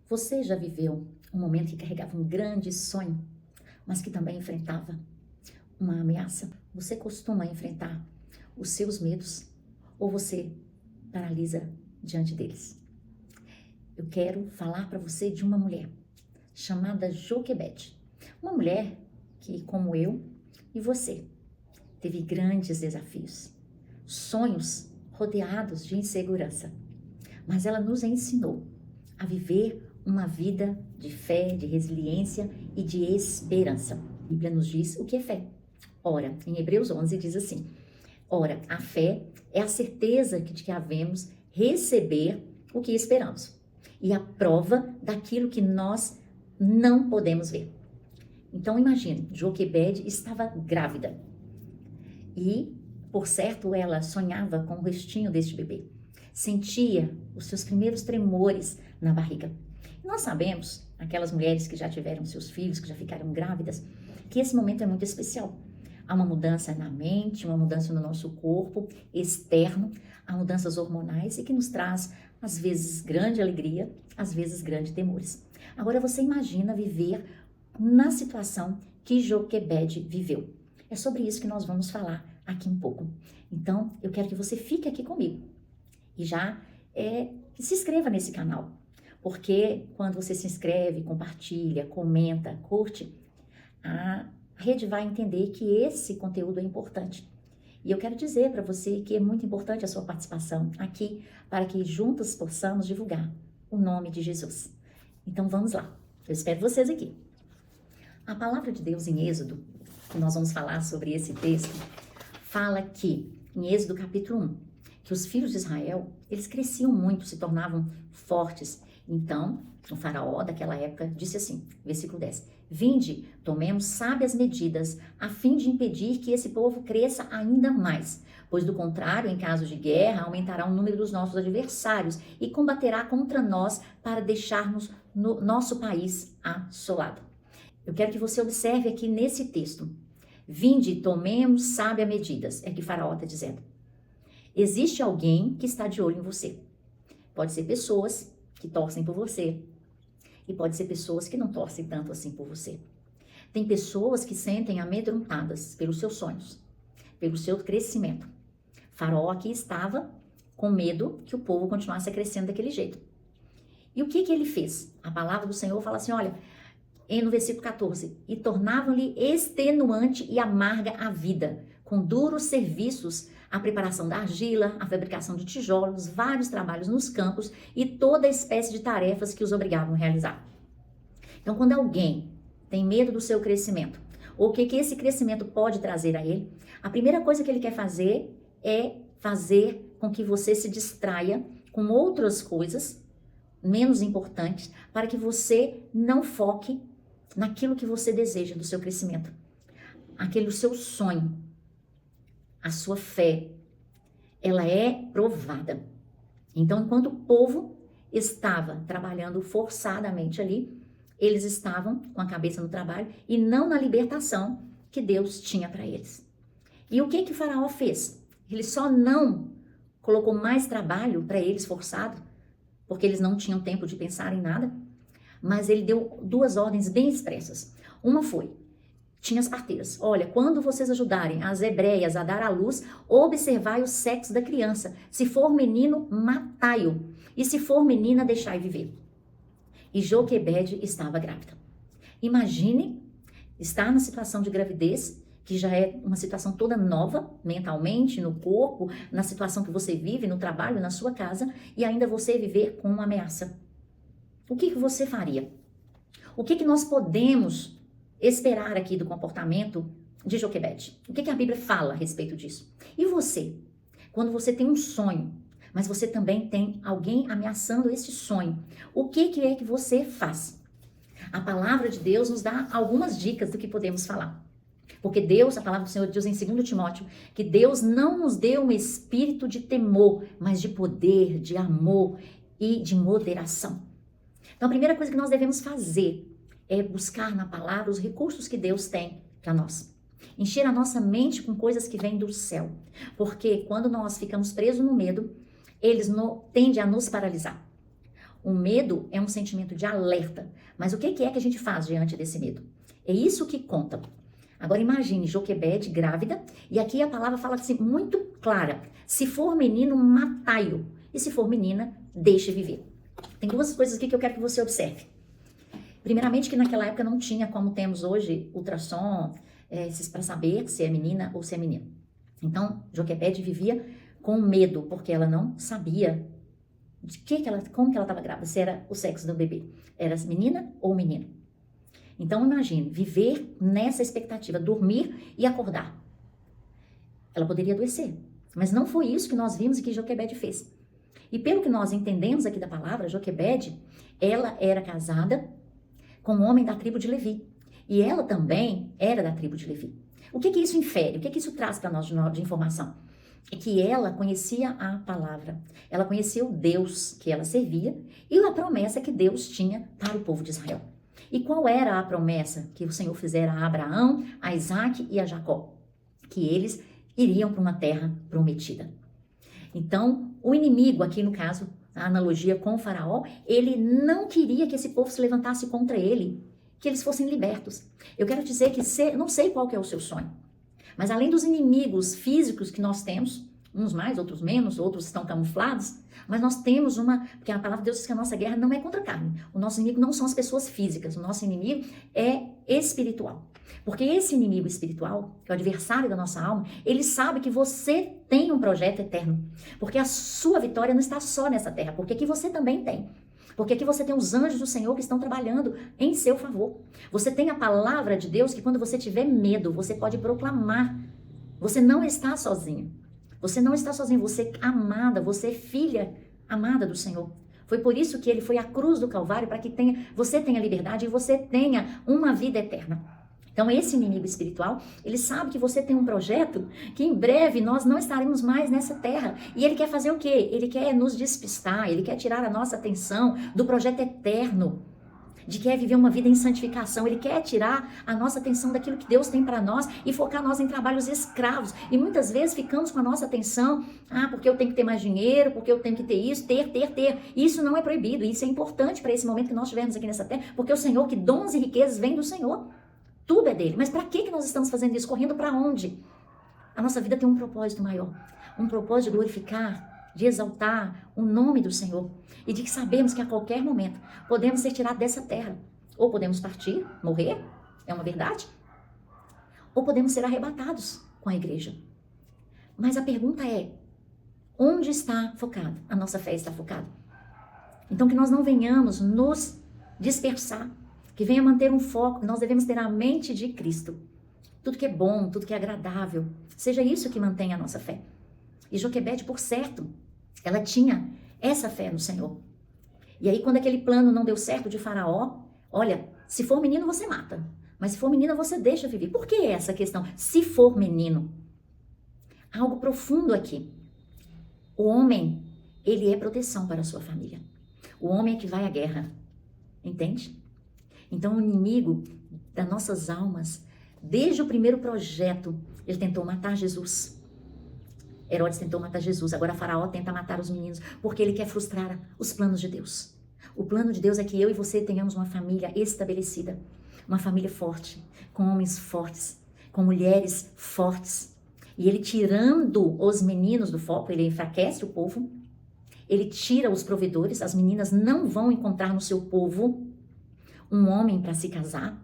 Você já viveu um momento que carregava um grande sonho, mas que também enfrentava uma ameaça? Você costuma enfrentar os seus medos ou você paralisa diante deles? Eu quero falar para você de uma mulher chamada Joquebede. Uma mulher que, como eu e você, teve grandes desafios, sonhos rodeados de insegurança. Mas ela nos ensinou a viver uma vida de fé, de resiliência e de esperança. A Bíblia nos diz o que é fé. Ora, em Hebreus 11 diz assim: ora, a fé é a certeza de que havemos receber o que esperamos e a prova daquilo que nós não podemos ver. Então imagine, Joquebede estava grávida e, por certo, ela sonhava com o restinho deste bebê. Sentia os seus primeiros tremores na barriga. E nós sabemos, aquelas mulheres que já tiveram seus filhos, que já ficaram grávidas, que esse momento é muito especial. Há uma mudança na mente, uma mudança no nosso corpo externo, há mudanças hormonais e que nos traz, às vezes, grande alegria, às vezes, grandes temores. Agora você imagina viver na situação que Joquebede viveu. É sobre isso que nós vamos falar aqui um pouco. Então, eu quero que você fique aqui comigo e já se inscreva nesse canal, porque quando você se inscreve, compartilha, comenta, curte, a rede vai entender que esse conteúdo é importante. E eu quero dizer para você que é muito importante a sua participação aqui, para que juntos possamos divulgar o nome de Jesus. Então vamos lá, eu espero vocês aqui. A palavra de Deus em Êxodo, que nós vamos falar sobre esse texto, fala que, em Êxodo capítulo 1, que os filhos de Israel, eles cresciam muito, se tornavam fortes. Então, o faraó daquela época disse assim, versículo 10, vinde, tomemos sábias medidas, a fim de impedir que esse povo cresça ainda mais, pois do contrário, em caso de guerra, aumentará o número dos nossos adversários e combaterá contra nós para deixarmos no nosso país assolado. Eu quero que você observe aqui nesse texto, vinde, tomemos sábias medidas, é que o faraó está dizendo. Existe alguém que está de olho em você. Pode ser pessoas que torcem por você e pode ser pessoas que não torcem tanto assim por você. Tem pessoas que sentem amedrontadas pelos seus sonhos, pelo seu crescimento. Faraó aqui estava com medo que o povo continuasse crescendo daquele jeito. E o que ele fez? A palavra do Senhor fala assim, olha, no versículo 14, e tornavam-lhe extenuante e amarga a vida, com duros serviços, a preparação da argila, a fabricação de tijolos, vários trabalhos nos campos e toda espécie de tarefas que os obrigavam a realizar. Então, quando alguém tem medo do seu crescimento, ou o que esse crescimento pode trazer a ele, a primeira coisa que ele quer fazer é fazer com que você se distraia com outras coisas menos importantes, para que você não foque naquilo que você deseja do seu crescimento, aquele seu sonho. A sua fé, ela é provada. Então, enquanto o povo estava trabalhando forçadamente ali, eles estavam com a cabeça no trabalho e não na libertação que Deus tinha para eles. E o que o faraó fez? Ele só não colocou mais trabalho para eles forçado, porque eles não tinham tempo de pensar em nada, mas ele deu duas ordens bem expressas. Uma foi, tinha as parteiras. Olha, quando vocês ajudarem as hebreias a dar à luz, observai o sexo da criança. Se for menino, matai-o. E se for menina, deixai viver. E Joquebede estava grávida. Imagine estar na situação de gravidez, que já é uma situação toda nova, mentalmente, no corpo, na situação que você vive, no trabalho, na sua casa, e ainda você viver com uma ameaça. O que você faria? O que nós podemos esperar aqui do comportamento de Joquebede? O que a Bíblia fala a respeito disso? E você? Quando você tem um sonho, mas você também tem alguém ameaçando esse sonho, o que é que você faz? A palavra de Deus nos dá algumas dicas do que podemos falar. Porque Deus, a palavra do Senhor diz em 2 Timóteo, que Deus não nos deu um espírito de temor, mas de poder, de amor e de moderação. Então, a primeira coisa que nós devemos fazer é buscar na palavra os recursos que Deus tem para nós. Encher a nossa mente com coisas que vêm do céu. Porque quando nós ficamos presos no medo, eles tendem a nos paralisar. O medo é um sentimento de alerta. Mas o que é que a gente faz diante desse medo? É isso que conta. Agora imagine Joquebede grávida, e aqui a palavra fala assim, muito clara. Se for menino, matai-o. E se for menina, deixe viver. Tem duas coisas aqui que eu quero que você observe. Primeiramente, que naquela época não tinha, como temos hoje, ultrassom, para saber se é menina ou se é menino. Então, Joquebede vivia com medo, porque ela não sabia como que ela estava grávida, se era o sexo do bebê. Era menina ou menino. Então, imagine, viver nessa expectativa, dormir e acordar. Ela poderia adoecer, mas não foi isso que nós vimos e que Joquebede fez. E pelo que nós entendemos aqui da palavra, Joquebede, ela era casada com um homem da tribo de Levi. E ela também era da tribo de Levi. O que isso infere? O que isso traz para nós de informação? É que ela conhecia a palavra, ela conhecia o Deus que ela servia e a promessa que Deus tinha para o povo de Israel. E qual era a promessa que o Senhor fizera a Abraão, a Isaac e a Jacó? Que eles iriam para uma terra prometida. Então, o inimigo, aqui no caso, a analogia com o faraó, ele não queria que esse povo se levantasse contra ele, que eles fossem libertos. Eu quero dizer que, não sei qual que é o seu sonho, mas além dos inimigos físicos que nós temos, uns mais, outros menos, outros estão camuflados, mas nós temos porque a palavra de Deus diz que a nossa guerra não é contra a carne. O nosso inimigo não são as pessoas físicas, o nosso inimigo é espiritual. Porque esse inimigo espiritual, que é o adversário da nossa alma, ele sabe que você tem um projeto eterno. Porque a sua vitória não está só nessa terra, porque aqui você também tem. Porque aqui você tem os anjos do Senhor que estão trabalhando em seu favor. Você tem a palavra de Deus que quando você tiver medo, você pode proclamar. Você não está sozinho. Você não está sozinho, você é amada, você é filha amada do Senhor. Foi por isso que ele foi à cruz do Calvário, para que você tenha liberdade e você tenha uma vida eterna. Então esse inimigo espiritual, ele sabe que você tem um projeto que em breve nós não estaremos mais nessa terra. E ele quer fazer o quê? Ele quer nos despistar, ele quer tirar a nossa atenção do projeto eterno, de quer viver uma vida em santificação. Ele quer tirar a nossa atenção daquilo que Deus tem para nós e focar nós em trabalhos escravos. E muitas vezes ficamos com a nossa atenção, porque eu tenho que ter mais dinheiro, porque eu tenho que ter isso, ter. Isso não é proibido, isso é importante para esse momento que nós estivermos aqui nessa terra, porque o Senhor, que dons e riquezas vêm do Senhor. Tudo é dele. Mas para que nós estamos fazendo isso? Correndo para onde? A nossa vida tem um propósito maior. Um propósito de glorificar, de exaltar o nome do Senhor. E de que sabemos que a qualquer momento podemos ser tirados dessa terra. Ou podemos partir, morrer, é uma verdade. Ou podemos ser arrebatados com a igreja. Mas a pergunta é, onde está focado? A nossa fé está focada. Então que nós não venhamos nos dispersar. Que venha manter um foco, nós devemos ter a mente de Cristo. Tudo que é bom, tudo que é agradável, seja isso que mantenha a nossa fé. E Joquebede, por certo, ela tinha essa fé no Senhor. E aí, quando aquele plano não deu certo de Faraó, olha, se for menino, você mata. Mas se for menina, você deixa viver. Por que essa questão? Se for menino. Há algo profundo aqui. O homem, ele é proteção para a sua família. O homem é que vai à guerra. Entende? Então, o inimigo das nossas almas, desde o primeiro projeto, ele tentou matar Jesus. Herodes tentou matar Jesus, agora Faraó tenta matar os meninos, porque ele quer frustrar os planos de Deus. O plano de Deus é que eu e você tenhamos uma família estabelecida, uma família forte, com homens fortes, com mulheres fortes. E ele tirando os meninos do foco, ele enfraquece o povo, ele tira os provedores, as meninas não vão encontrar no seu povo um homem para se casar,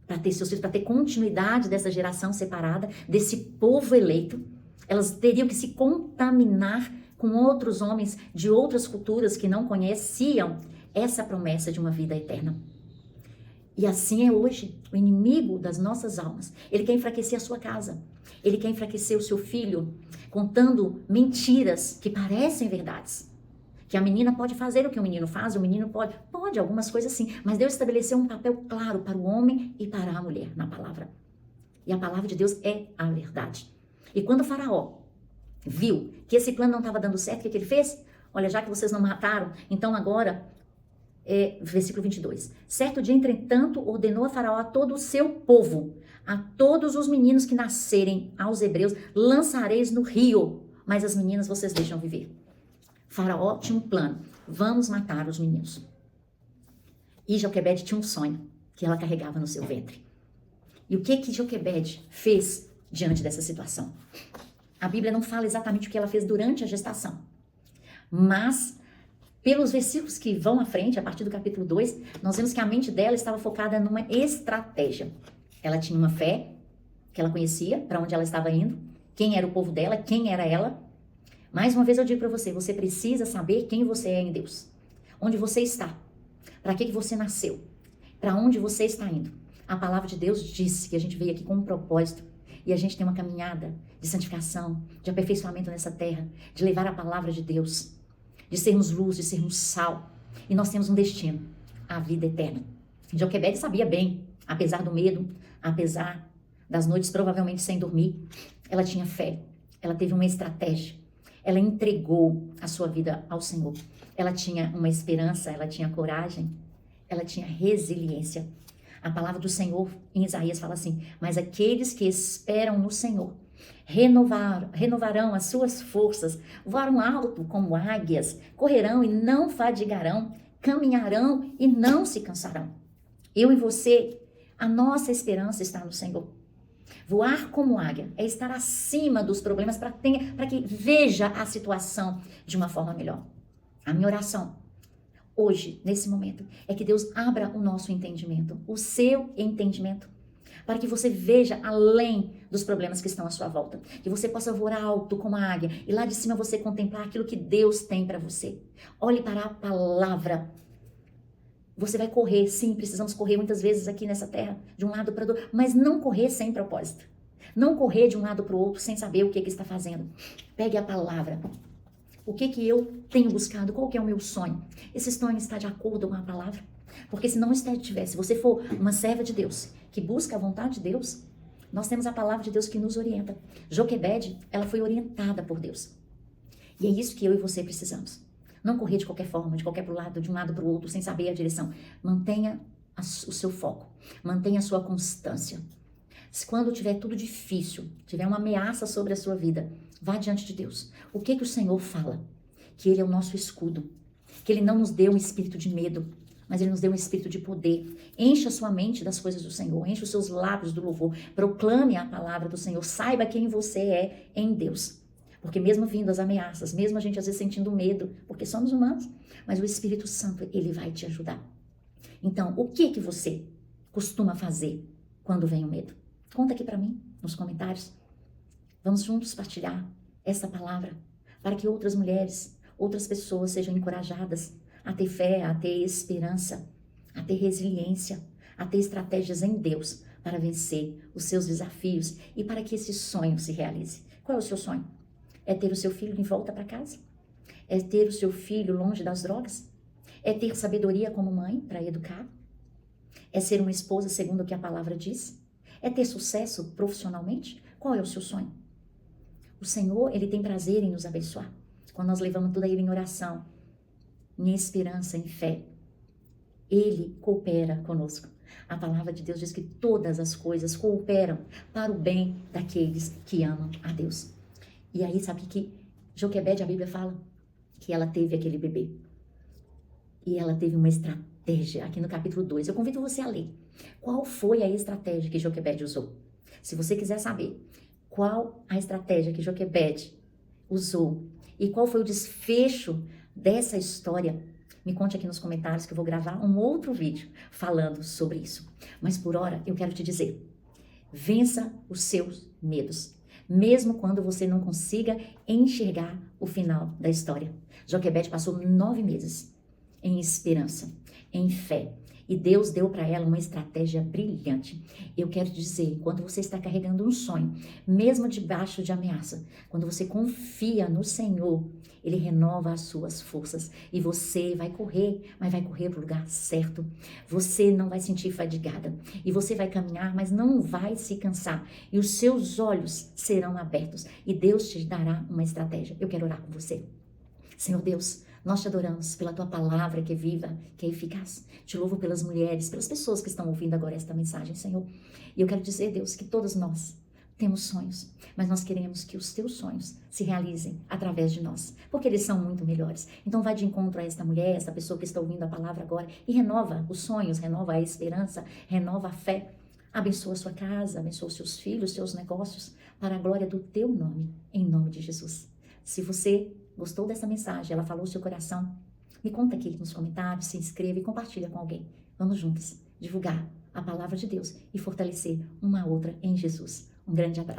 para ter seus filhos, para ter continuidade dessa geração separada, desse povo eleito. Elas teriam que se contaminar com outros homens de outras culturas que não conheciam essa promessa de uma vida eterna. E assim é hoje, o inimigo das nossas almas. Ele quer enfraquecer a sua casa, ele quer enfraquecer o seu filho, contando mentiras que parecem verdades. Que a menina pode fazer o que o menino faz, o menino pode algumas coisas sim, mas Deus estabeleceu um papel claro para o homem e para a mulher na palavra. E a palavra de Deus é a verdade. E quando o Faraó viu que esse plano não estava dando certo, o que ele fez? Olha, já que vocês não mataram, então agora, versículo 22. Certo dia, entretanto, ordenou a Faraó a todo o seu povo, a todos os meninos que nascerem aos hebreus, lançareis no rio, mas as meninas vocês deixam viver. Faraó tinha um plano. vamos matar os meninos. E Joquebede tinha um sonho que ela carregava no seu ventre. E o que Joquebede fez diante dessa situação? A Bíblia não fala exatamente o que ela fez durante a gestação, mas pelos versículos que vão à frente, a partir do capítulo 2, nós vemos que a mente dela estava focada numa estratégia. Ela tinha uma fé que ela conhecia, para onde ela estava indo, quem era o povo dela, quem era ela. Mais uma vez eu digo para você, você precisa saber quem você é em Deus, onde você está, para que você nasceu, para onde você está indo. A palavra de Deus disse que a gente veio aqui com um propósito e a gente tem uma caminhada de santificação, de aperfeiçoamento nessa terra, de levar a palavra de Deus, de sermos luz, de sermos sal. E nós temos um destino, a vida eterna. Joquebede sabia bem, apesar do medo, apesar das noites provavelmente sem dormir, ela tinha fé, ela teve uma estratégia, ela entregou a sua vida ao Senhor. Ela tinha uma esperança, ela tinha coragem, ela tinha resiliência. A palavra do Senhor em Isaías fala assim: mas aqueles que esperam no Senhor renovarão as suas forças, voarão alto como águias, correrão e não fadigarão, caminharão e não se cansarão. Eu e você, a nossa esperança está no Senhor. Voar como águia é estar acima dos problemas para que veja a situação de uma forma melhor. A minha oração hoje, nesse momento, é que Deus abra o nosso entendimento, o seu entendimento, para que você veja além dos problemas que estão à sua volta, que você possa voar alto como a águia e lá de cima você contemplar aquilo que Deus tem para você. Olhe para a palavra. Você vai correr, sim, precisamos correr muitas vezes aqui nessa terra, de um lado para o outro, mas não correr sem propósito. Não correr de um lado para o outro sem saber o que está fazendo. Pegue a palavra. O que eu tenho buscado? Qual que é o meu sonho? Esse sonho está de acordo com a palavra? Porque se não estiver, se você for uma serva de Deus, que busca a vontade de Deus, nós temos a palavra de Deus que nos orienta. Joquebede, ela foi orientada por Deus. E é isso que eu e você precisamos. Não correr de qualquer forma, de qualquer lado, de um lado para o outro, sem saber a direção. Mantenha o seu foco. Mantenha a sua constância. Quando tiver tudo difícil, tiver uma ameaça sobre a sua vida, vá diante de Deus. O que o Senhor fala? Que Ele é o nosso escudo. Que Ele não nos deu um espírito de medo, mas Ele nos deu um espírito de poder. Encha a sua mente das coisas do Senhor. Encha os seus lábios do louvor. Proclame a palavra do Senhor. Saiba quem você é em Deus. Porque mesmo vindo as ameaças, mesmo a gente às vezes sentindo medo, porque somos humanos, mas o Espírito Santo, Ele vai te ajudar. Então, o que você costuma fazer quando vem o medo? Conta aqui para mim, nos comentários. Vamos juntos partilhar essa palavra para que outras mulheres, outras pessoas sejam encorajadas a ter fé, a ter esperança, a ter resiliência, a ter estratégias em Deus para vencer os seus desafios e para que esse sonho se realize. Qual é o seu sonho? É ter o seu filho de volta para casa? É ter o seu filho longe das drogas? É ter sabedoria como mãe para educar? É ser uma esposa segundo o que a palavra diz? É ter sucesso profissionalmente? Qual é o seu sonho? O Senhor, Ele tem prazer em nos abençoar. Quando nós levamos tudo a Ele em oração, em esperança, em fé, Ele coopera conosco. A palavra de Deus diz que todas as coisas cooperam para o bem daqueles que amam a Deus. E aí, sabe que Joquebede, a Bíblia fala que ela teve aquele bebê. E ela teve uma estratégia aqui no capítulo 2. Eu convido você a ler. Qual foi a estratégia que Joquebede usou? Se você quiser saber qual a estratégia que Joquebede usou e qual foi o desfecho dessa história, me conte aqui nos comentários que eu vou gravar um outro vídeo falando sobre isso. Mas por hora, eu quero te dizer, vença os seus medos, mesmo quando você não consiga enxergar o final da história. Joquebede passou 9 meses em esperança, em fé. E Deus deu para ela uma estratégia brilhante. Eu quero dizer, quando você está carregando um sonho, mesmo debaixo de ameaça, quando você confia no Senhor, Ele renova as suas forças. E você vai correr, mas vai correr para o lugar certo. Você não vai sentir fadigada. E você vai caminhar, mas não vai se cansar. E os seus olhos serão abertos. E Deus te dará uma estratégia. Eu quero orar com você. Senhor Deus, nós te adoramos pela tua palavra que é viva, que é eficaz. Te louvo pelas mulheres, pelas pessoas que estão ouvindo agora esta mensagem, Senhor. E eu quero dizer, Deus, que todos nós temos sonhos, mas nós queremos que os teus sonhos se realizem através de nós, porque eles são muito melhores. Então vai de encontro a esta mulher, esta pessoa que está ouvindo a palavra agora e renova os sonhos, renova a esperança, renova a fé. Abençoa a sua casa, abençoa os seus filhos, seus negócios, para a glória do teu nome, em nome de Jesus. Se você gostou dessa mensagem, ela falou o seu coração, me conta aqui nos comentários, se inscreva e compartilha com alguém. Vamos juntos divulgar a palavra de Deus e fortalecer uma a outra em Jesus. Um grande abraço.